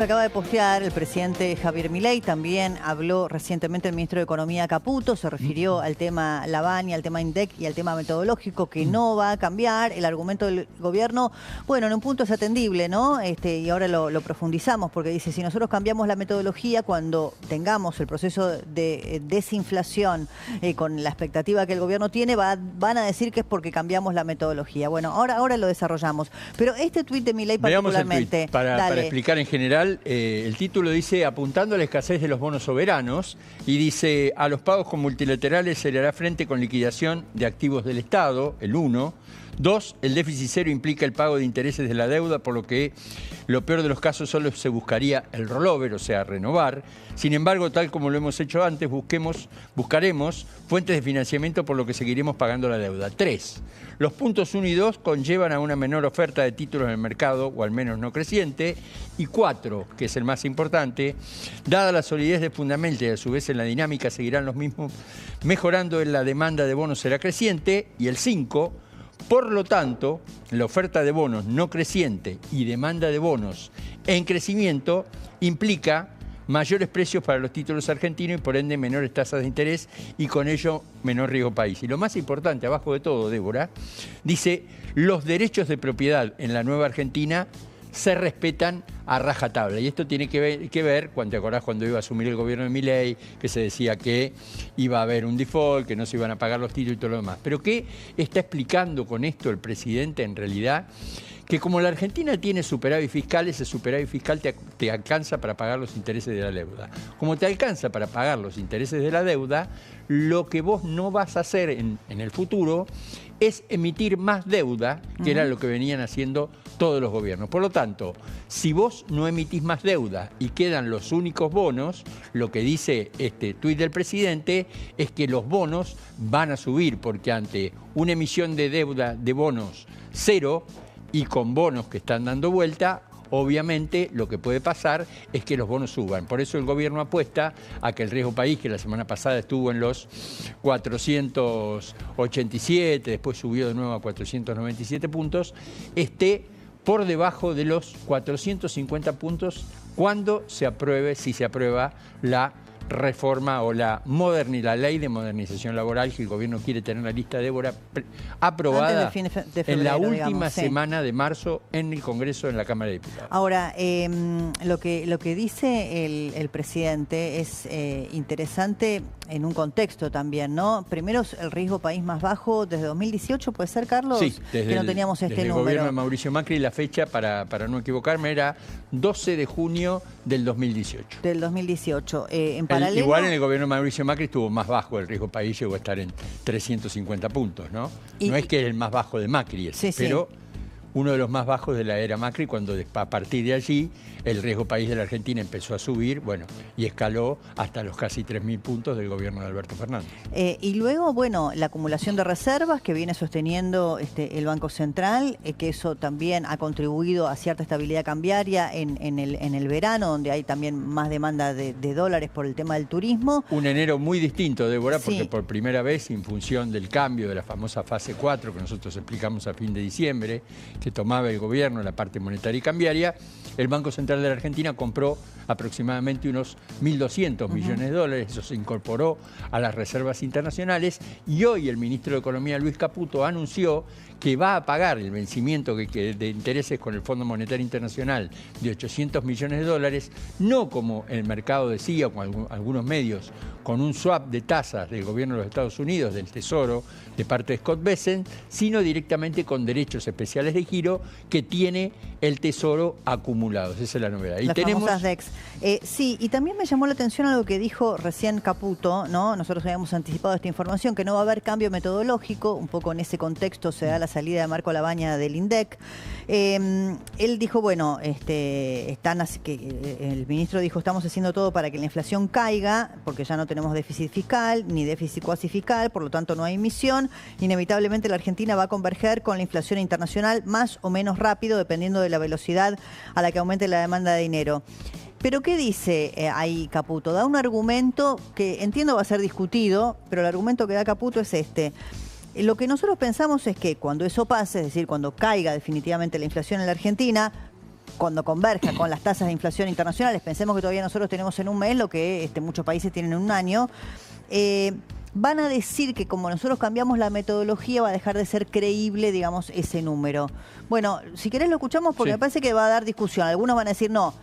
Acaba de postear el presidente Javier Milei, también habló recientemente el ministro de Economía Caputo, se refirió al tema Lavagna, al tema INDEC y al tema metodológico que no va a cambiar. El argumento del gobierno, bueno, en un punto es atendible, ¿no? Y ahora lo profundizamos porque dice, si nosotros cambiamos la metodología, cuando tengamos el proceso de desinflación con la expectativa que el gobierno tiene, van a decir que es porque cambiamos la metodología. Bueno, ahora lo desarrollamos. Pero este tuit de Milei particularmente... Veamos el tuit para explicar en general. El título dice, apuntando a la escasez de los bonos soberanos, y dice, a los pagos con multilaterales se le hará frente con liquidación de activos del Estado, el 1. 2, el déficit cero implica el pago de intereses de la deuda, por lo que lo peor de los casos solo se buscaría el rollover, o sea, renovar. Sin embargo, tal como lo hemos hecho antes, buscaremos fuentes de financiamiento, por lo que seguiremos pagando la deuda. 3, los puntos 1 y 2 conllevan a una menor oferta de títulos en el mercado, o al menos no creciente. Y 4, que es el más importante, dada la solidez de fundamento y a su vez en la dinámica seguirán los mismos, mejorando en la demanda de bonos será creciente. Y el 5, por lo tanto, la oferta de bonos no creciente y demanda de bonos en crecimiento implica mayores precios para los títulos argentinos y por ende menores tasas de interés y con ello menor riesgo país. Y lo más importante, abajo de todo, Débora, dice, los derechos de propiedad en la nueva Argentina se respetan a rajatabla. Y esto tiene que ver ¿te acordás cuando iba a asumir el gobierno de Milei, que se decía que iba a haber un default, que no se iban a pagar los títulos y todo lo demás? Pero ¿qué está explicando con esto el presidente en realidad? Que como la Argentina tiene superávit fiscal, ese superávit fiscal te alcanza para pagar los intereses de la deuda. Como te alcanza para pagar los intereses de la deuda, lo que vos no vas a hacer en el futuro es emitir más deuda, que era lo que venían haciendo todos los gobiernos. Por lo tanto, si vos no emitís más deuda y quedan los únicos bonos, lo que dice este tuit del presidente es que los bonos van a subir, porque ante una emisión de deuda de bonos cero y con bonos que están dando vuelta, obviamente lo que puede pasar es que los bonos suban. Por eso el gobierno apuesta a que el riesgo país, que la semana pasada estuvo en los 487, después subió de nuevo a 497 puntos, esté por debajo de los 450 puntos cuando se apruebe, si se aprueba la reforma o la ley de modernización laboral, que el gobierno quiere tener la lista, Débora, aprobada de febrero, en la última semana de marzo en el Congreso, en la Cámara de Diputados. Ahora, lo que dice el presidente es interesante en un contexto también, ¿no? Primero, el riesgo país más bajo desde 2018, ¿puede ser, Carlos? Sí, que no teníamos este número. El gobierno de Mauricio Macri, la fecha, para no equivocarme, era 12 de junio del 2018. Del 2018. En paralelo... Igual en el gobierno de Mauricio Macri estuvo más bajo el riesgo país, llegó a estar en 350 puntos, ¿no? No es que es el más bajo de Macri, pero uno de los más bajos de la era Macri, cuando a partir de allí el riesgo país de la Argentina empezó a subir, bueno, y escaló hasta los casi 3.000 puntos del gobierno de Alberto Fernández. Y luego, bueno, la acumulación de reservas que viene sosteniendo el Banco Central, que eso también ha contribuido a cierta estabilidad cambiaria en el verano, donde hay también más demanda de dólares por el tema del turismo. Un enero muy distinto, Débora, porque por primera vez, en función del cambio de la famosa fase 4, que nosotros explicamos a fin de diciembre, que tomaba el gobierno en la parte monetaria y cambiaria, el Banco Central de la Argentina compró aproximadamente unos 1.200 millones de dólares, eso se incorporó a las reservas internacionales, y hoy el ministro de Economía, Luis Caputo, anunció que va a pagar el vencimiento de intereses con el Fondo Monetario Internacional de 800 millones de dólares, no como el mercado decía, con algunos medios, con un swap de tasas del gobierno de los Estados Unidos, del Tesoro, de parte de Scott Bessent, sino directamente con derechos especiales de giro que tiene el Tesoro acumulados. Esa es la novedad. Las famosas DEX. Sí, y también me llamó la atención algo que dijo recién Caputo, ¿no? Nosotros habíamos anticipado esta información, que no va a haber cambio metodológico, un poco en ese contexto se da la salida de Marco Lavagna del INDEC. Él dijo, bueno, el ministro dijo, estamos haciendo todo para que la inflación caiga, porque ya no tenemos déficit fiscal, ni déficit cuasi fiscal, por lo tanto no hay emisión. Inevitablemente la Argentina va a converger con la inflación internacional más o menos rápido, dependiendo de la velocidad a la que aumente la demanda de dinero. Pero ¿qué dice ahí Caputo? Da un argumento que entiendo va a ser discutido, pero el argumento que da Caputo es este. Lo que nosotros pensamos es que cuando eso pase, es decir, cuando caiga definitivamente la inflación en la Argentina, cuando converja con las tasas de inflación internacionales, pensemos que todavía nosotros tenemos en un mes lo que muchos países tienen en un año, van a decir que como nosotros cambiamos la metodología va a dejar de ser creíble, digamos, ese número. Bueno, si querés lo escuchamos porque me parece que va a dar discusión. Algunos van a decir no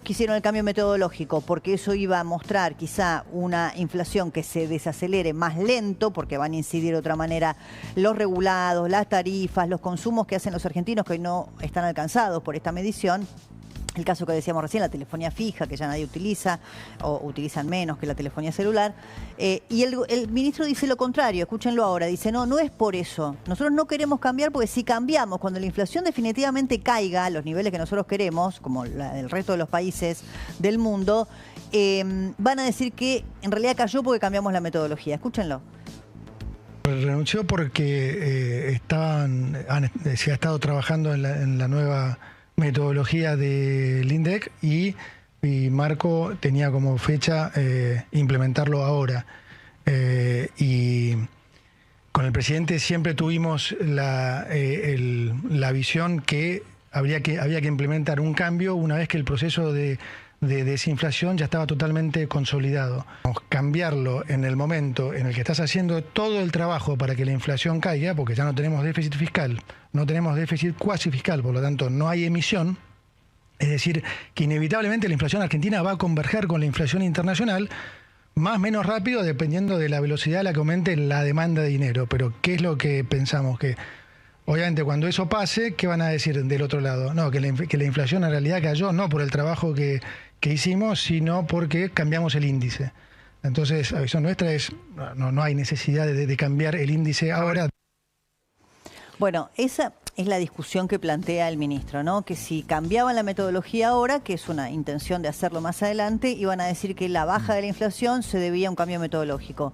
quisieron el cambio metodológico porque eso iba a mostrar quizá una inflación que se desacelere más lento porque van a incidir de otra manera los regulados, las tarifas, los consumos que hacen los argentinos que hoy no están alcanzados por esta medición. El caso que decíamos recién, la telefonía fija, que ya nadie utiliza, o utilizan menos que la telefonía celular. Y el ministro dice lo contrario, escúchenlo ahora, dice, no es por eso. Nosotros no queremos cambiar porque si cambiamos, cuando la inflación definitivamente caiga a los niveles que nosotros queremos, como el resto de los países del mundo, van a decir que en realidad cayó porque cambiamos la metodología. Escúchenlo. Renunció porque se ha estado trabajando en la nueva metodología del INDEC y Marco tenía como fecha implementarlo ahora. Y con el presidente siempre tuvimos la visión que había que implementar un cambio una vez que el proceso de desinflación ya estaba totalmente consolidado. Cambiarlo en el momento en el que estás haciendo todo el trabajo para que la inflación caiga, porque ya no tenemos déficit fiscal, no tenemos déficit cuasi fiscal, por lo tanto no hay emisión, es decir, que inevitablemente la inflación argentina va a converger con la inflación internacional, más o menos rápido dependiendo de la velocidad a la que aumente la demanda de dinero. Pero ¿qué es lo que pensamos? Que obviamente cuando eso pase, ¿qué van a decir del otro lado? No, que la inflación en realidad cayó no por el trabajo que hicimos, sino porque cambiamos el índice. Entonces, la visión nuestra es, no hay necesidad de cambiar el índice ahora. Bueno, esa es la discusión que plantea el ministro, ¿no? Que si cambiaban la metodología ahora, que es una intención de hacerlo más adelante, iban a decir que la baja de la inflación se debía a un cambio metodológico.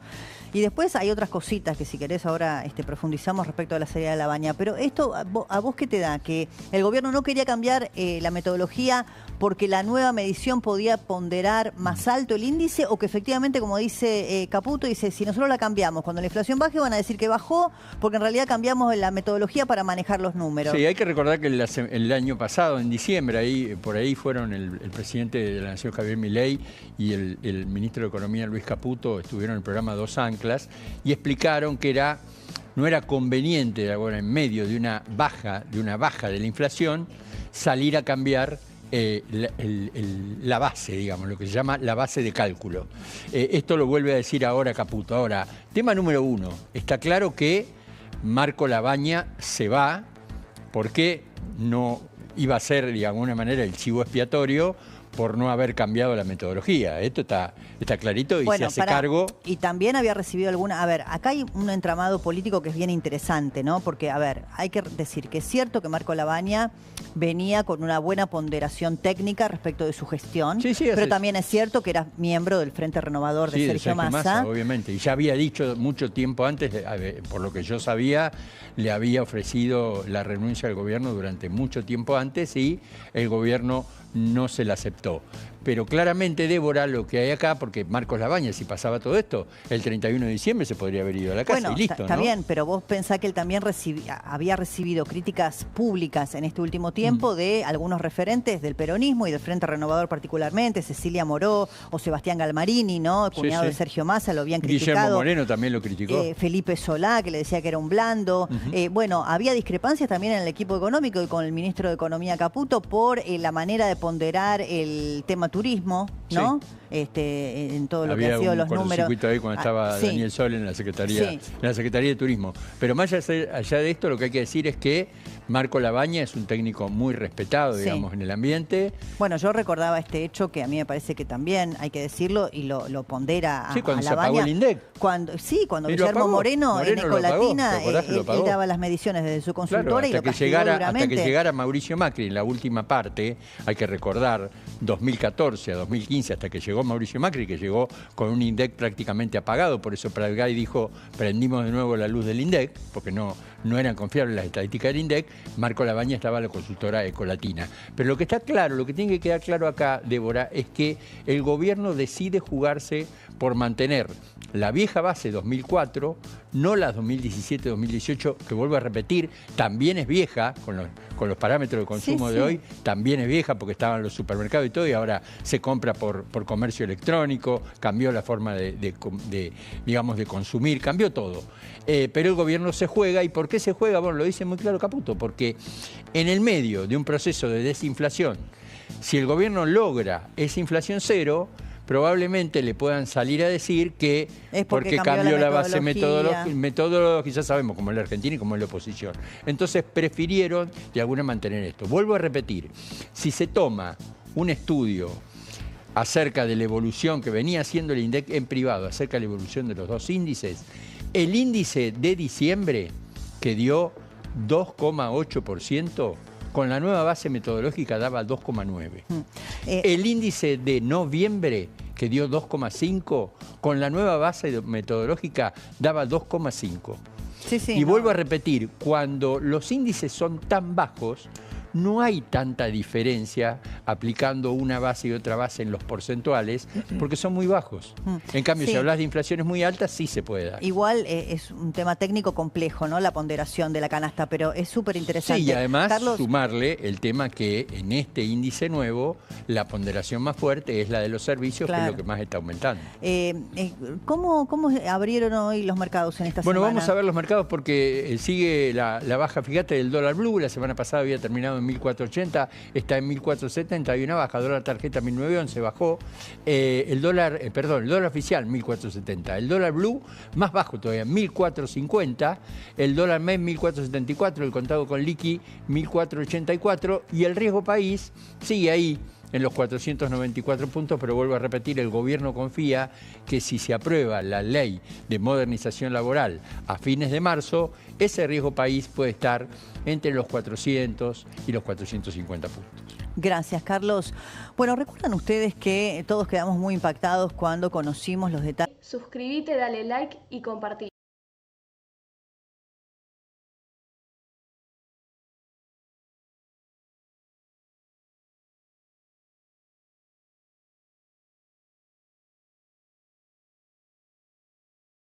Y después hay otras cositas que si querés ahora profundizamos respecto a la salida de la baña. Pero esto, ¿a vos qué te da? ¿Que el gobierno no quería cambiar la metodología porque la nueva medición podía ponderar más alto el índice? ¿O que efectivamente, como dice Caputo, dice, si nosotros la cambiamos, cuando la inflación baje van a decir que bajó porque en realidad cambiamos la metodología para manejar los números? Sí, hay que recordar que el año pasado, en diciembre, por ahí fueron el presidente de la Nación, Javier Milei, y el ministro de Economía, Luis Caputo, estuvieron en el programa Dos Anclas y explicaron que no era conveniente ahora en medio de una baja de la inflación salir a cambiar la base, digamos, lo que se llama la base de cálculo. Esto lo vuelve a decir ahora Caputo. Ahora, tema número 1, está claro que Marco Labaña se va porque no iba a ser de alguna manera el chivo expiatorio por no haber cambiado la metodología. Esto está clarito y se hace cargo. Y también había recibido alguna... A ver, acá hay un entramado político que es bien interesante, ¿no? Porque, a ver, hay que decir que es cierto que Marco Labaña venía con una buena ponderación técnica respecto de su gestión, pero también es cierto que era miembro del Frente Renovador de Sergio Massa. Obviamente, y ya había dicho mucho tiempo antes, por lo que yo sabía, le había ofrecido la renuncia al gobierno durante mucho tiempo antes y el gobierno no se la aceptó. Pero claramente, Débora, lo que hay acá, porque Marcos Labaña, si pasaba todo esto, el 31 de diciembre se podría haber ido a la casa y listo, está bien, pero vos pensás que él también había recibido críticas públicas en este último tiempo de algunos referentes del peronismo y del Frente Renovador particularmente, Cecilia Moró o Sebastián Galmarini, ¿no? El cuñado de Sergio Massa, lo habían criticado. Guillermo Moreno también lo criticó. Felipe Solá, que le decía que era un blando. Bueno, había discrepancias también en el equipo económico y con el ministro de Economía Caputo por la manera de ponderar el tema turismo, ¿no? En todo lo que ha sido los números. Ahí cuando estaba Daniel Sol en la Secretaría de Turismo. Pero más allá de esto, lo que hay que decir es que Marco Labaña es un técnico muy respetado, digamos, en el ambiente. Bueno, yo recordaba este hecho que a mí me parece que también hay que decirlo y lo pondera a cuando Labaña. Se apagó el INDEC. Cuando Guillermo Moreno en Ecolatina, él daba las mediciones desde su consultora y lo castigó duramente. Hasta que llegara Mauricio Macri en la última parte, hay que recordar, 2014 a 2015, hasta que llegó Mauricio Macri, que llegó con un INDEC prácticamente apagado, por eso Pratgay dijo, prendimos de nuevo la luz del INDEC, porque no eran confiables las estadísticas del INDEC. Marco Labaña estaba en la consultora Ecolatina. Pero lo que está claro, lo que tiene que quedar claro acá, Débora, es que el gobierno decide jugarse por mantener la vieja base 2004, no la 2017-2018, que vuelvo a repetir, también es vieja, con los parámetros de consumo de hoy, también es vieja porque estaban los supermercados y todo, y ahora se compra por comercio electrónico, cambió la forma digamos, de consumir, cambió todo. Pero el gobierno se juega, ¿y por qué se juega? Bueno, lo dice muy claro Caputo, porque en el medio de un proceso de desinflación, si el gobierno logra esa inflación cero, probablemente le puedan salir a decir que es porque cambió la base metodológica, ya sabemos cómo es la Argentina y cómo es la oposición. Entonces prefirieron de alguna mantener esto. Vuelvo a repetir, si se toma un estudio acerca de la evolución que venía haciendo el INDEC en privado, acerca de la evolución de los dos índices, el índice de diciembre, que dio 2,8%, con la nueva base metodológica daba 2,9%. El índice de noviembre, que dio 2,5%, con la nueva base metodológica daba 2,5%. Y vuelvo a repetir, cuando los índices son tan bajos, no hay tanta diferencia aplicando una base y otra base en los porcentuales, porque son muy bajos. En cambio, si hablas de inflaciones muy altas, sí se puede dar. Igual es un tema técnico complejo, ¿no? La ponderación de la canasta, pero es súper interesante. Sí, y además Carlos, sumarle el tema que en este índice nuevo, la ponderación más fuerte es la de los servicios, que es lo que más está aumentando. ¿Cómo abrieron hoy los mercados en esta semana? Bueno, vamos a ver los mercados porque sigue la baja, fíjate, del dólar blue. La semana pasada había terminado en 1480, está en 1470, hay una baja, dólar tarjeta 1911 bajó, el dólar oficial 1470, el dólar blue más bajo todavía, 1450, el dólar MEP 1474, el contado con liqui 1484 y el riesgo país sigue ahí en los 494 puntos, pero vuelvo a repetir, el gobierno confía que si se aprueba la ley de modernización laboral a fines de marzo, ese riesgo país puede estar entre los 400 y los 450 puntos. Gracias, Carlos. Bueno, recuerdan ustedes que todos quedamos muy impactados cuando conocimos los detalles. Suscríbete, dale like y compartí.